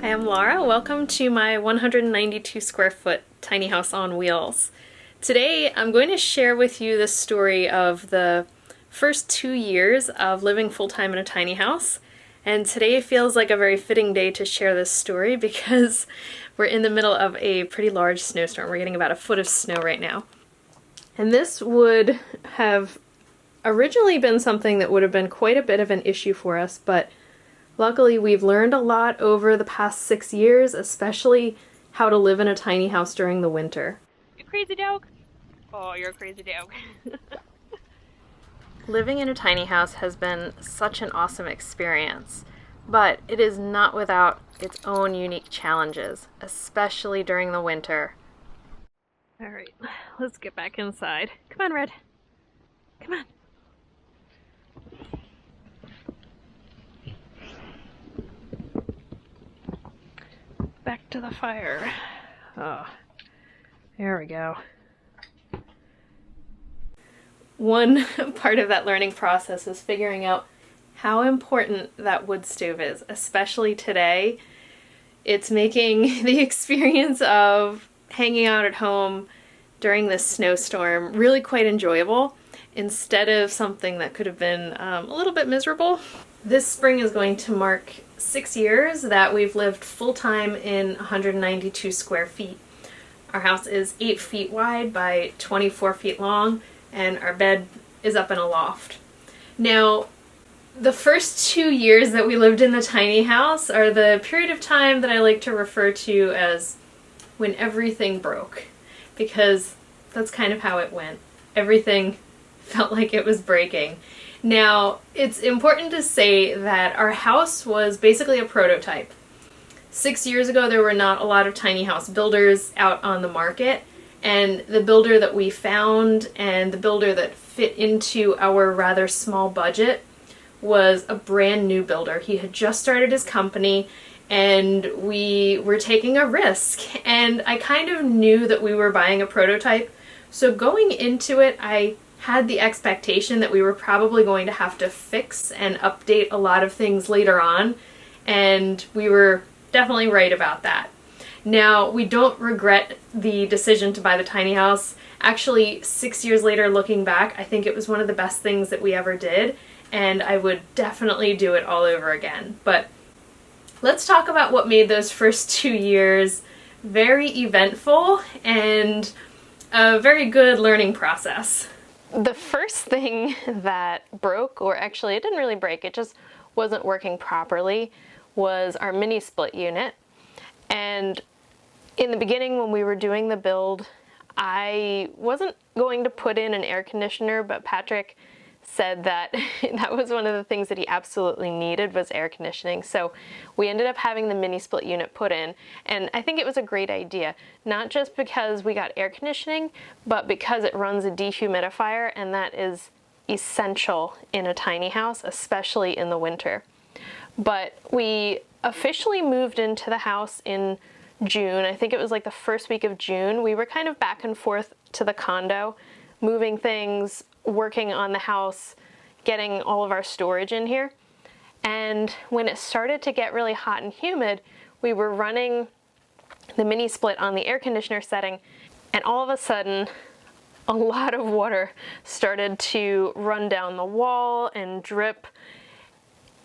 Hi, I'm Laura. Welcome to my 192 square foot tiny house on wheels. Today I'm going to share with you the story of the first 2 years of living full-time in a tiny house. And today feels like a very fitting day to share this story because we're in the middle of a pretty large snowstorm. We're getting about a foot of snow right now. And this would have originally been something that would have been quite a bit of an issue for us, but luckily we've learned a lot over the past 6 years, especially how to live in a tiny house during the winter. You crazy dog? Oh, you're a crazy dog. Living in a tiny house has been such an awesome experience, but it is not without its own unique challenges, especially during the winter. All right, let's get back inside. Come on, Red. Come on. Back to the fire. Oh, there we go. One part of that learning process is figuring out how important that wood stove is, especially today. It's making the experience of hanging out at home during this snowstorm really quite enjoyable instead of something that could have been a little bit miserable. This spring is going to mark 6 years that we've lived full-time in 192 square feet. Our house is 8 feet wide by 24 feet long, and our bed is up in a loft. Now, the first 2 years that we lived in the tiny house are the period of time that I like to refer to as when everything broke, because that's kind of how it went. Everything felt like it was breaking. Now, it's important to say that our house was basically a prototype. 6 years ago, there were not a lot of tiny house builders out on the market, and the builder that we found and the builder that fit into our rather small budget was a brand new builder. He had just started his company, and we were taking a risk, and I kind of knew that we were buying a prototype, so going into it, I had the expectation that we were probably going to have to fix and update a lot of things later on, and we were definitely right about that. Now, we don't regret the decision to buy the tiny house. Actually, 6 years later, looking back, I think it was one of the best things that we ever did, and I would definitely do it all over again. But let's talk about what made those first 2 years very eventful and a very good learning process. The first thing that broke, or actually it didn't really break, it just wasn't working properly, was our mini split unit. And in the beginning when we were doing the build, I wasn't going to put in an air conditioner, but Patrick said that that was one of the things that he absolutely needed was air conditioning. So we ended up having the mini split unit put in, and I think it was a great idea, not just because we got air conditioning, but because it runs a dehumidifier, and that is essential in a tiny house, especially in the winter. But we officially moved into the house in June. I think it was like the first week of June. We were kind of back and forth to the condo, moving things, working on the house, getting all of our storage in here. And when it started to get really hot and humid, we were running the mini split on the air conditioner setting, and all of a sudden a lot of water started to run down the wall and drip.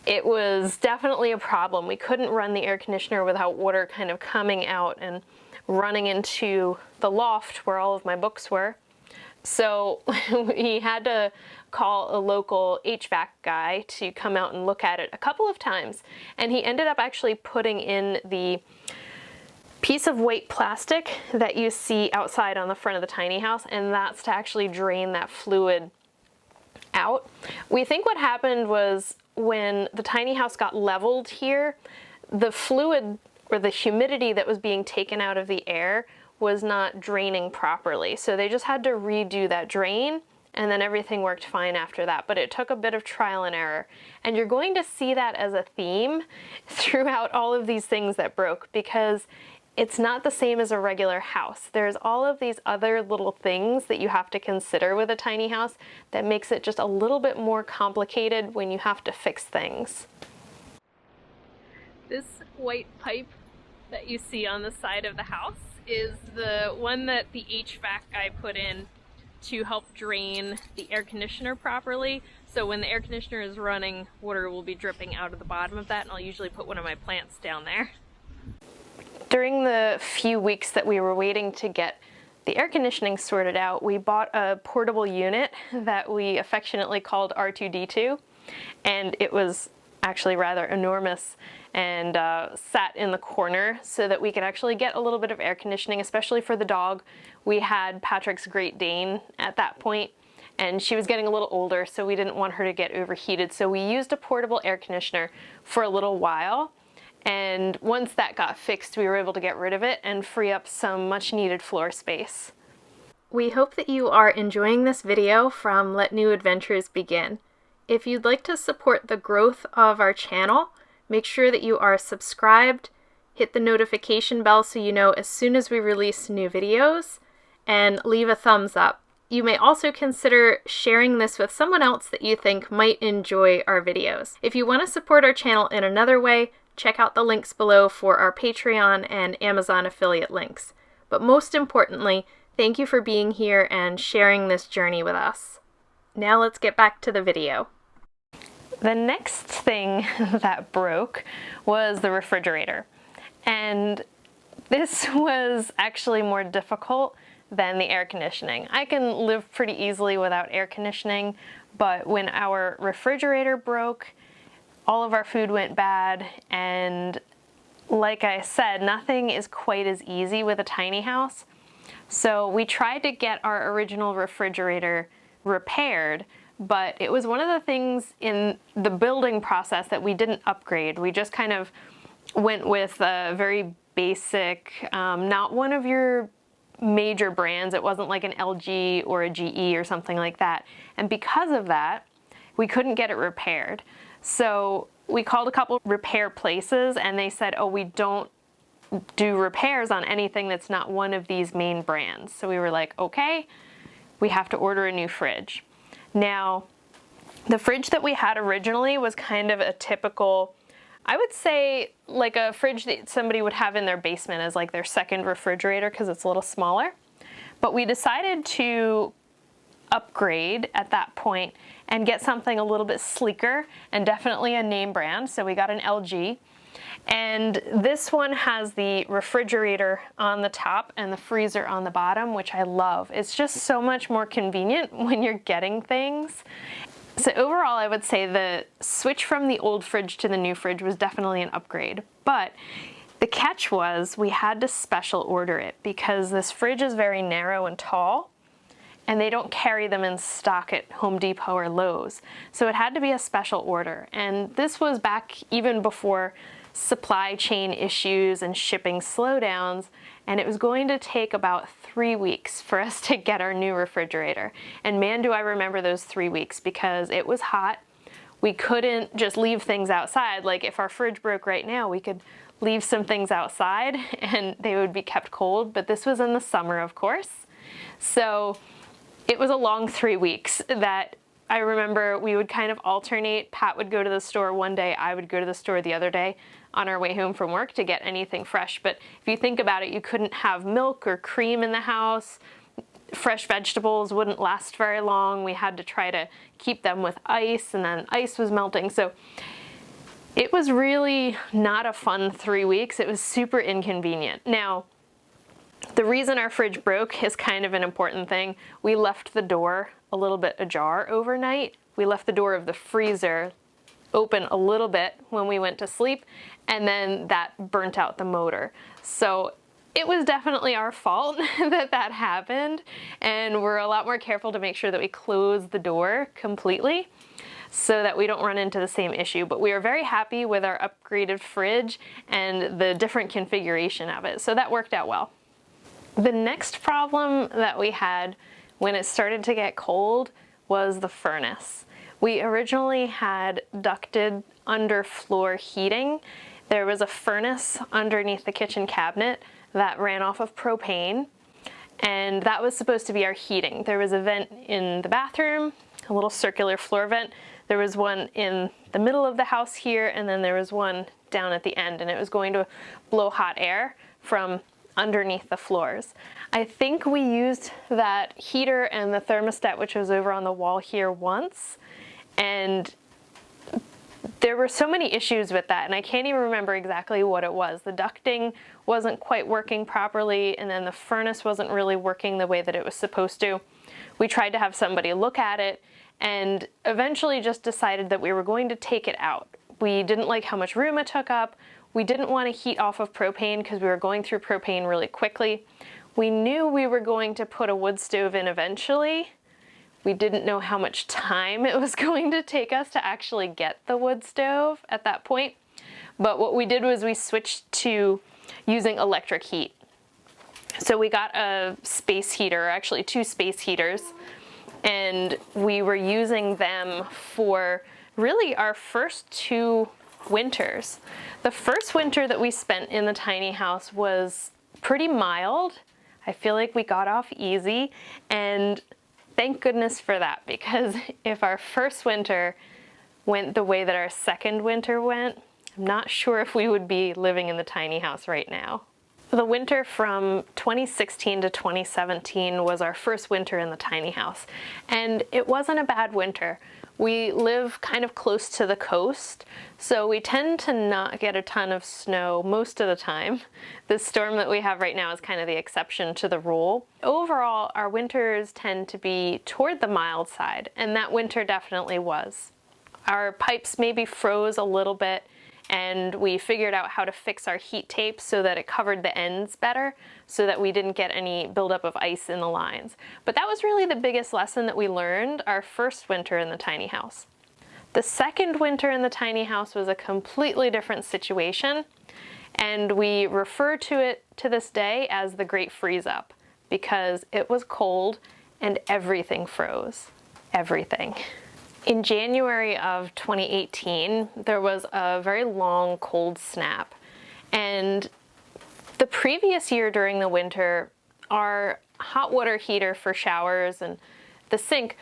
It was definitely a problem. We couldn't run the air conditioner without water kind of coming out and running into the loft where all of my books were. So we had to call a local HVAC guy to come out and look at it a couple of times, and he ended up actually putting in the piece of white plastic that you see outside on the front of the tiny house, and that's to actually drain that fluid out. We think what happened was when the tiny house got leveled here, the fluid or the humidity that was being taken out of the air was not draining properly. So they just had to redo that drain, and then everything worked fine after that. But it took a bit of trial and error. And you're going to see that as a theme throughout all of these things that broke, because it's not the same as a regular house. There's all of these other little things that you have to consider with a tiny house that makes it just a little bit more complicated when you have to fix things. This white pipe that you see on the side of the house is the one that the HVAC guy put in to help drain the air conditioner properly. So when the air conditioner is running, water will be dripping out of the bottom of that, and I'll usually put one of my plants down there. During the few weeks that we were waiting to get the air conditioning sorted out, we bought a portable unit that we affectionately called R2D2, and it was actually rather enormous and sat in the corner so that we could actually get a little bit of air conditioning, especially for the dog. We had Patrick's Great Dane at that point, and she was getting a little older, so we didn't want her to get overheated. So we used a portable air conditioner for a little while, and once that got fixed, we were able to get rid of it and free up some much needed floor space. We hope that you are enjoying this video from Let New Adventures Begin. If you'd like to support the growth of our channel, make sure that you are subscribed, hit the notification bell so you know as soon as we release new videos, and leave a thumbs up. You may also consider sharing this with someone else that you think might enjoy our videos. If you want to support our channel in another way, check out the links below for our Patreon and Amazon affiliate links. But most importantly, thank you for being here and sharing this journey with us. Now let's get back to the video. The next thing that broke was the refrigerator. And this was actually more difficult than the air conditioning. I can live pretty easily without air conditioning, but when our refrigerator broke, all of our food went bad, and like I said, nothing is quite as easy with a tiny house. So we tried to get our original refrigerator repaired, but it was one of the things in the building process that we didn't upgrade. We just kind of went with a very basic, not one of your major brands. It wasn't like an LG or a GE or something like that. And because of that, we couldn't get it repaired. So we called a couple repair places, and they said, oh, we don't do repairs on anything that's not one of these main brands. So we were like, okay, we have to order a new fridge. Now, the fridge that we had originally was kind of a typical, I would say like a fridge that somebody would have in their basement as like their second refrigerator because it's a little smaller. But we decided to upgrade at that point and get something a little bit sleeker and definitely a name brand. So we got an LG. And this one has the refrigerator on the top and the freezer on the bottom, which I love. It's just so much more convenient when you're getting things. So overall, I would say the switch from the old fridge to the new fridge was definitely an upgrade. But the catch was we had to special order it because this fridge is very narrow and tall, and they don't carry them in stock at Home Depot or Lowe's. So it had to be a special order. And this was back even before supply chain issues and shipping slowdowns, and it was going to take about 3 weeks for us to get our new refrigerator. And man, do I remember those 3 weeks, because it was hot. We couldn't just leave things outside. Like if our fridge broke right now, we could leave some things outside and they would be kept cold, but this was in the summer, of course. So it was a long 3 weeks that I remember we would kind of alternate. Pat would go to the store one day, I would go to the store the other day on our way home from work to get anything fresh. But if you think about it, you couldn't have milk or cream in the house. Fresh vegetables wouldn't last very long. We had to try to keep them with ice, and then ice was melting. So it was really not a fun 3 weeks. It was super inconvenient. Now, the reason our fridge broke is kind of an important thing. We left the door a little bit ajar overnight. We left the door of the freezer open a little bit when we went to sleep, and then that burnt out the motor. So it was definitely our fault that that happened, and we're a lot more careful to make sure that we close the door completely so that we don't run into the same issue. But we are very happy with our upgraded fridge and the different configuration of it, so that worked out well. The next problem that we had when it started to get cold was the furnace. We originally had ducted underfloor heating. There was a furnace underneath the kitchen cabinet that ran off of propane, and that was supposed to be our heating. There was a vent in the bathroom, a little circular floor vent There was one in the middle of the house here, and then there was one down at the end, and it was going to blow hot air from underneath the floors. I think we used that heater and the thermostat, which was over on the wall here, once, and there were so many issues with that, and I can't even remember exactly what it was. The ducting wasn't quite working properly, and then the furnace wasn't really working the way that it was supposed to. We tried to have somebody look at it, and eventually just decided that we were going to take it out. We didn't like how much room it took up. We didn't want to heat off of propane because we were going through propane really quickly. We knew we were going to put a wood stove in eventually. We didn't know how much time it was going to take us to actually get the wood stove at that point. But what we did was we switched to using electric heat. So we got a space heater, actually 2 space heaters, and we were using them for really our first 2 winters. The first winter that we spent in the tiny house was pretty mild. I feel like we got off easy, and thank goodness for that, because if our first winter went the way that our second winter went, I'm not sure if we would be living in the tiny house right now. The winter from 2016 to 2017 was our first winter in the tiny house, and it wasn't a bad winter. We live kind of close to the coast, so we tend to not get a ton of snow most of the time. The storm that we have right now is kind of the exception to the rule. Overall, our winters tend to be toward the mild side, and that winter definitely was. Our pipes maybe froze a little bit, and we figured out how to fix our heat tape so that it covered the ends better, so that we didn't get any buildup of ice in the lines. But that was really the biggest lesson that we learned our first winter in the tiny house. The second winter in the tiny house was a completely different situation, and we refer to it to this day as the Great Freeze Up, because it was cold and everything froze. Everything. In January of 2018, there was a very long cold snap, and the previous year during the winter, our hot water heater for showers and the sink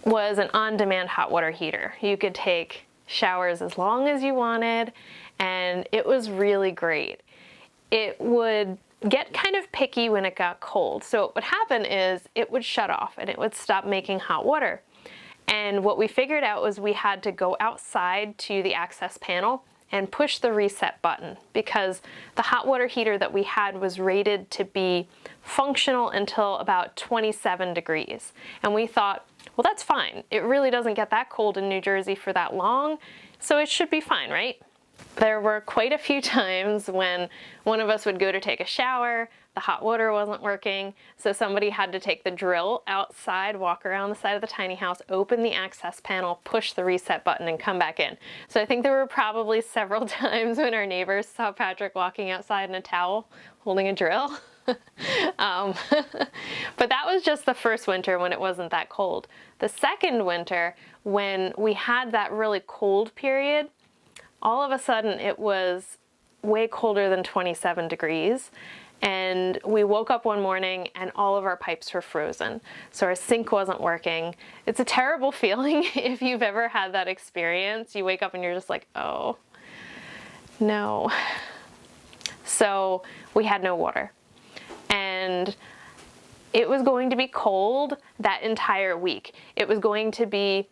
was an on-demand hot water heater. You could take showers as long as you wanted, and it was really great. It would get kind of picky when it got cold, so what would happen is it would shut off and it would stop making hot water. And what we figured out was we had to go outside to the access panel and push the reset button, because the hot water heater that we had was rated to be functional until about 27 degrees. And we thought, well, that's fine. It really doesn't get that cold in New Jersey for that long, so it should be fine, right? There were quite a few times when one of us would go to take a shower, the hot water wasn't working, so somebody had to take the drill outside, walk around the side of the tiny house, open the access panel, push the reset button, and come back in. So I think there were probably several times when our neighbors saw Patrick walking outside in a towel, holding a drill. But that was just the first winter when it wasn't that cold. The second winter, when we had that really cold period, all of a sudden it was way colder than 27 degrees. And we woke up one morning and all of our pipes were frozen. So our sink wasn't working. It's a terrible feeling if you've ever had that experience. You wake up and you're just like, oh, no. So we had no water. And it was going to be cold that entire week. It was going to be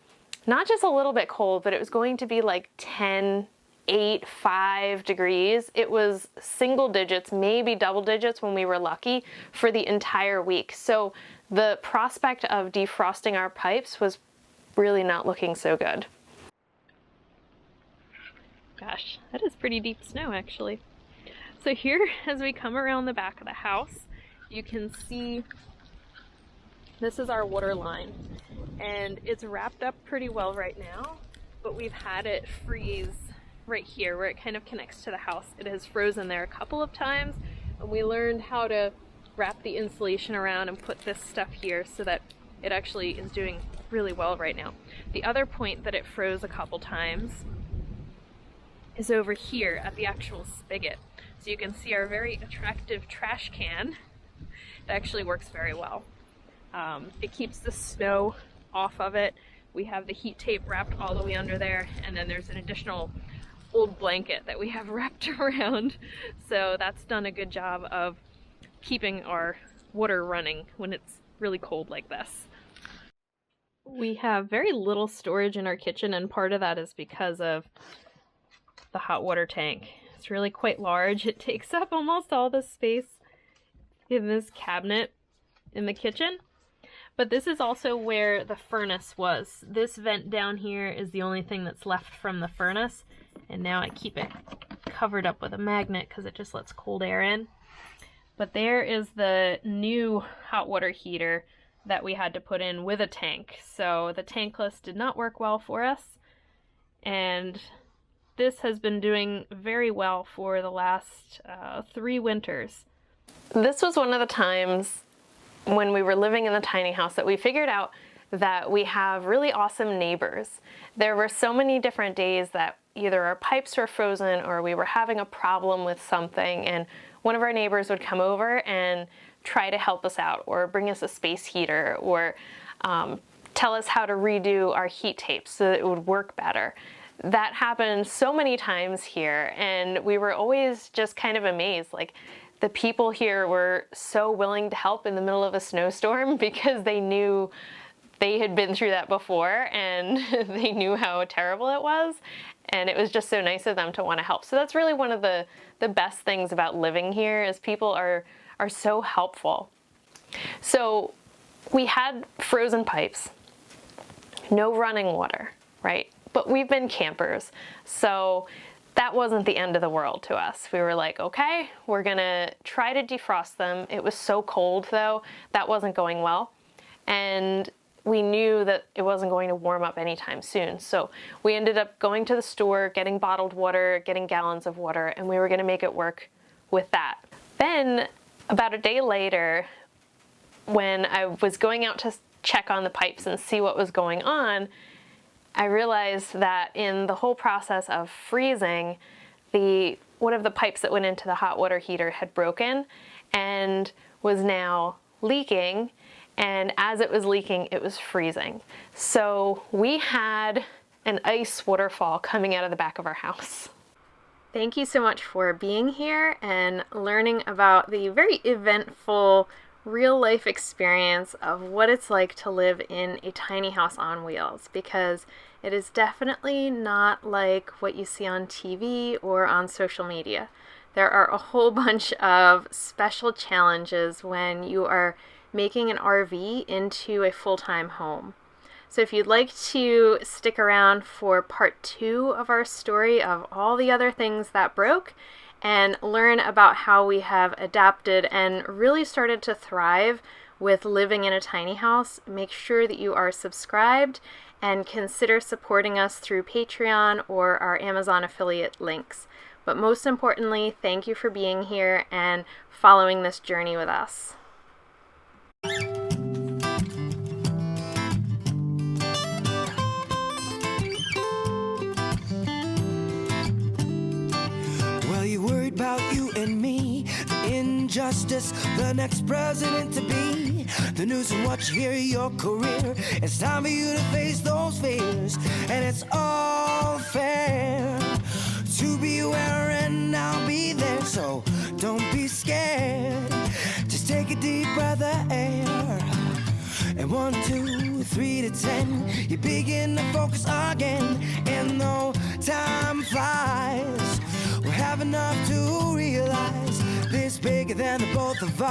not just a little bit cold, but it was going to be like 10, 8, 5 degrees. It was single digits, maybe double digits when we were lucky, for the entire week. So the prospect of defrosting our pipes was really not looking so good. Gosh, that is pretty deep snow actually. So here, as we come around the back of the house, you can see this is our water line, and it's wrapped up pretty well right now, but we've had it freeze right here where it kind of connects to the house. It has frozen there a couple of times, and we learned how to wrap the insulation around and put this stuff here so that it actually is doing really well right now. The other point that it froze a couple times is over here at the actual spigot. So you can see our very attractive trash can. It actually works very well. It keeps the snow off of it. We have the heat tape wrapped all the way under there, and then there's an additional old blanket that we have wrapped around. So that's done a good job of keeping our water running when it's really cold like this. We have very little storage in our kitchen, and part of that is because of the hot water tank. It's really quite large. It takes up almost all the space in this cabinet in the kitchen. But this is also where the furnace was. This vent down here is the only thing that's left from the furnace. And now I keep it covered up with a magnet because it just lets cold air in. But there is the new hot water heater that we had to put in with a tank. So the tankless did not work well for us. And this has been doing very well for the last 3 winters. This was one of the times when we were living in the tiny house that we figured out that we have really awesome neighbors. There were so many different days that either our pipes were frozen or we were having a problem with something, and one of our neighbors would come over and try to help us out or bring us a space heater or tell us how to redo our heat tapes so that it would work better. That happened so many times here, and we were always just kind of amazed. Like, the people here were so willing to help in the middle of a snowstorm because they knew they had been through that before and they knew how terrible it was. And it was just so nice of them to want to help. So that's really one of the best things about living here is people are so helpful. So we had frozen pipes, no running water, right? But we've been campers, so that wasn't the end of the world to us. We were like, okay, we're gonna try to defrost them. It was so cold though, that wasn't going well. And we knew that it wasn't going to warm up anytime soon. So we ended up going to the store, getting bottled water, getting gallons of water, and we were gonna make it work with that. Then about a day later, when I was going out to check on the pipes and see what was going on, I realized that in the whole process of freezing, one of the pipes that went into the hot water heater had broken and was now leaking, and as it was leaking, it was freezing. So we had an ice waterfall coming out of the back of our house. Thank you so much for being here and learning about the very eventful real-life experience of what it's like to live in a tiny house on wheels, because it is definitely not like what you see on TV or on social media. There are a whole bunch of special challenges when you are making an RV into a full-time home. So if you'd like to stick around for part 2 of our story of all the other things that broke and learn about how we have adapted and really started to thrive with living in a tiny house, make sure that you are subscribed and consider supporting us through Patreon or our Amazon affiliate links. But most importantly, thank you for being here and following this journey with us. Well, you worried about you and me, the injustice, the next president to be, the news and what you hear, your career. It's time for you to face those fears, and it's all fair to be aware, and I'll be there, so don't be scared. Just take a deep breath of air, and 1, 2, 3 to 10, you begin to focus again, and though time flies, we'll have enough to realize this bigger than the both of us.